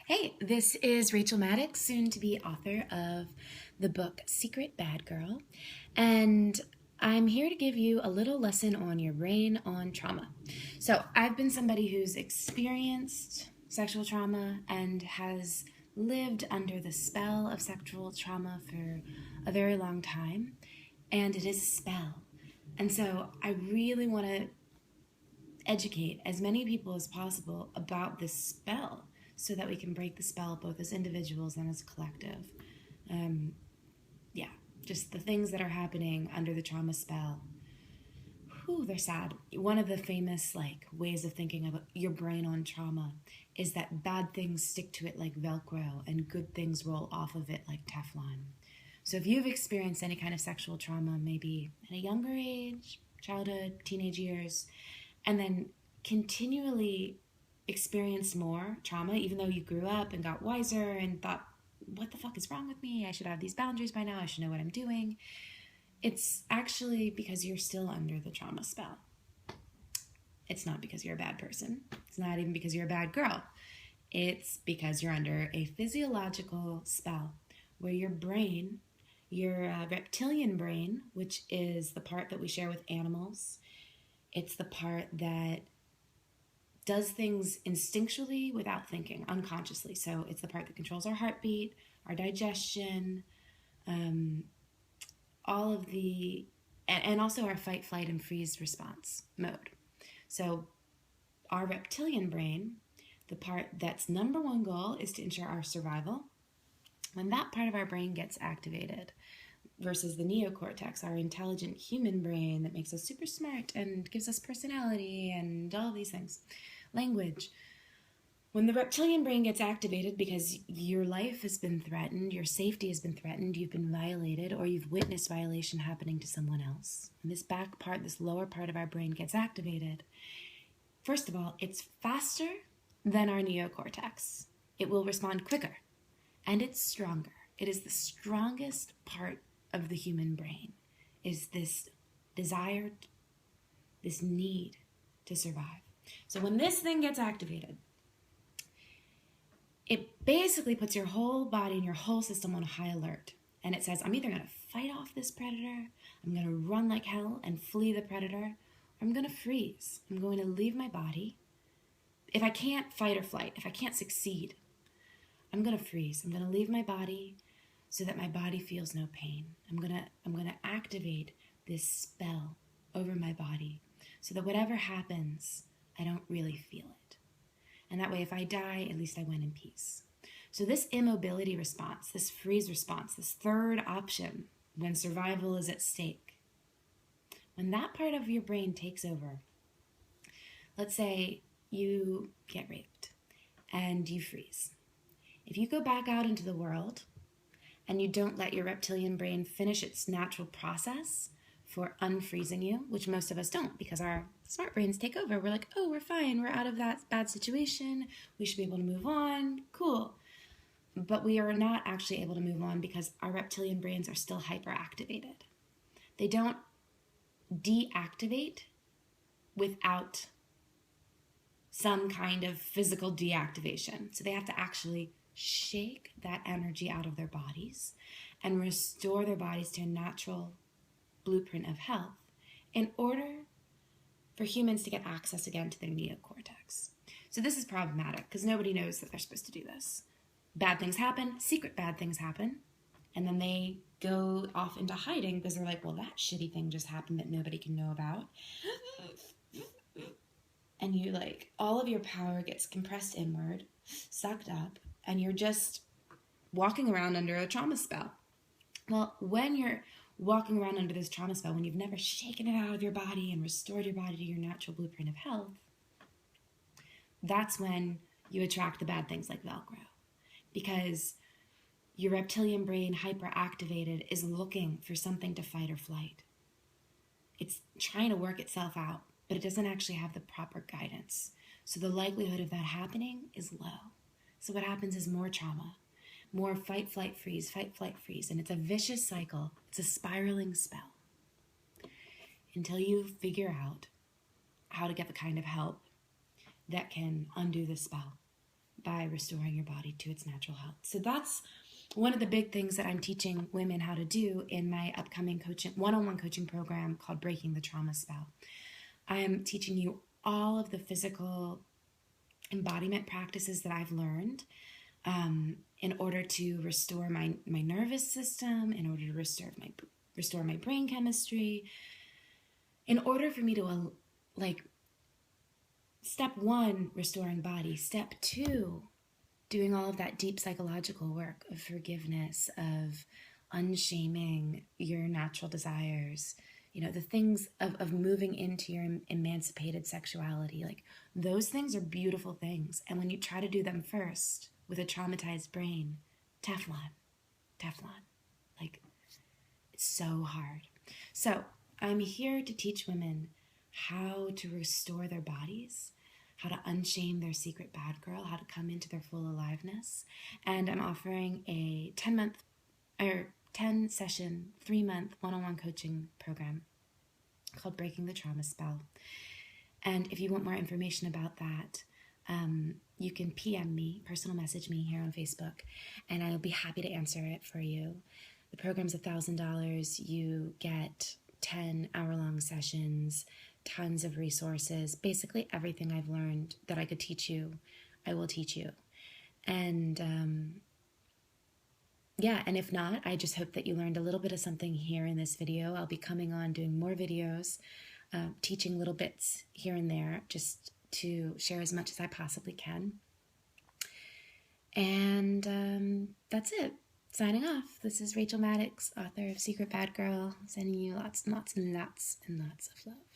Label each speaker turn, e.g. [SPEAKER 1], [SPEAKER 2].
[SPEAKER 1] Hey, this is Rachel Maddox, soon to be author of the book Secret Bad Girl, and I'm here to give you a little lesson on your brain on trauma. So, I've been somebody who's experienced sexual trauma and has lived under the spell of sexual trauma for a very long time, and it is a spell. And so, I really want to educate as many people as possible about this spell so that we can break the spell both as individuals and as a collective. Um, yeah, just the things that are happening under the trauma spell. Whew, they're sad. One of the famous ways of thinking of your brain on trauma is that bad things stick to it like Velcro and good things roll off of it like Teflon. So if you've experienced any kind of sexual trauma, maybe at a younger age, childhood, teenage years, and then continually experienced more trauma, even though you grew up and got wiser and thought, what the fuck is wrong with me? I should have these boundaries by now. I should know what I'm doing. It's actually because you're still under the trauma spell. It's not because you're a bad person. It's not even because you're a bad girl. It's because you're under a physiological spell where your brain, your reptilian brain, which is the part that we share with animals, it's the part that does things instinctually without thinking, unconsciously. So it's the part that controls our heartbeat, our digestion, all of the, and also our fight, flight, and freeze response mode. So our reptilian brain, the part that's number one goal is to ensure our survival. When that part of our brain gets activated, versus the neocortex, our intelligent human brain that makes us super smart and gives us personality and all these things, language. When the reptilian brain gets activated because your life has been threatened, your safety has been threatened, you've been violated, or you've witnessed violation happening to someone else, and this back part, this lower part of our brain gets activated, first of all, it's faster than our neocortex. It will respond quicker, and it's stronger. It is the strongest part of the human brain, is this desire, this need to survive. So when this thing gets activated, it basically puts your whole body and your whole system on high alert. And it says, I'm either going to fight off this predator, I'm going to run like hell and flee the predator, or I'm going to freeze. I'm going to leave my body. If I can't fight or flight, if I can't succeed, I'm going to freeze. I'm going to leave my body so that my body feels no pain. I'm gonna activate this spell over my body so that whatever happens, I don't really feel it. And that way, if I die, at least I went in peace. So this immobility response, this freeze response, this third option when survival is at stake, when that part of your brain takes over, let's say you get raped and you freeze. If you go back out into the world and you don't let your reptilian brain finish its natural process for unfreezing you, which most of us don't because our smart brains take over. We're like, oh, we're fine. We're out of that bad situation. We should be able to move on. Cool. But we are not actually able to move on because our reptilian brains are still hyperactivated. They don't deactivate without some kind of physical deactivation. So they have to actually shake that energy out of their bodies and restore their bodies to a natural blueprint of health in order for humans to get access again to their neocortex. So this is problematic because nobody knows that they're supposed to do this. Bad things happen, secret bad things happen, and then they go off into hiding because they're like, well, that shitty thing just happened that nobody can know about. And you all of your power gets compressed inward, sucked up, and you're just walking around under a trauma spell. Well, when you're walking around under this trauma spell, when you've never shaken it out of your body and restored your body to your natural blueprint of health, that's when you attract the bad things like Velcro. Because your reptilian brain, hyperactivated, is looking for something to fight or flight. It's trying to work itself out, but it doesn't actually have the proper guidance. So the likelihood of that happening is low. So what happens is more trauma, more fight, flight, freeze, and it's a vicious cycle. It's a spiraling spell until you figure out how to get the kind of help that can undo the spell. by restoring your body to its natural health. So that's one of the big things that I'm teaching women how to do in my upcoming coaching, one-on-one coaching program called Breaking the Trauma Spell. I'm teaching you all of the physical embodiment practices that I've learned in order to restore my nervous system, in order to restore my brain chemistry, in order for me to step 1, restoring body, step 2, doing all of that deep psychological work of forgiveness, of unshaming your natural desires, the things of moving into your emancipated sexuality. Like, those things are beautiful things. And when you try to do them first with a traumatized brain, Teflon. Like, it's so hard. So I'm here to teach women how to restore their bodies, how to unshame their secret bad girl, how to come into their full aliveness. And I'm offering a 10-session, 3-month one-on-one coaching program called Breaking the Trauma Spell. And if you want more information about that, you can PM me, personal message me here on Facebook, and I'll be happy to answer it for you. The program's $1,000. You get 10 hour-long sessions, tons of resources, basically everything I've learned that I could teach you, I will teach you. And and if not, I just hope that you learned a little bit of something here in this video. I'll be coming on doing more videos, teaching little bits here and there, just to share as much as I possibly can. And that's it. Signing off. This is Rachel Maddox, author of Secret Bad Girl, sending you lots and lots and lots and lots of love.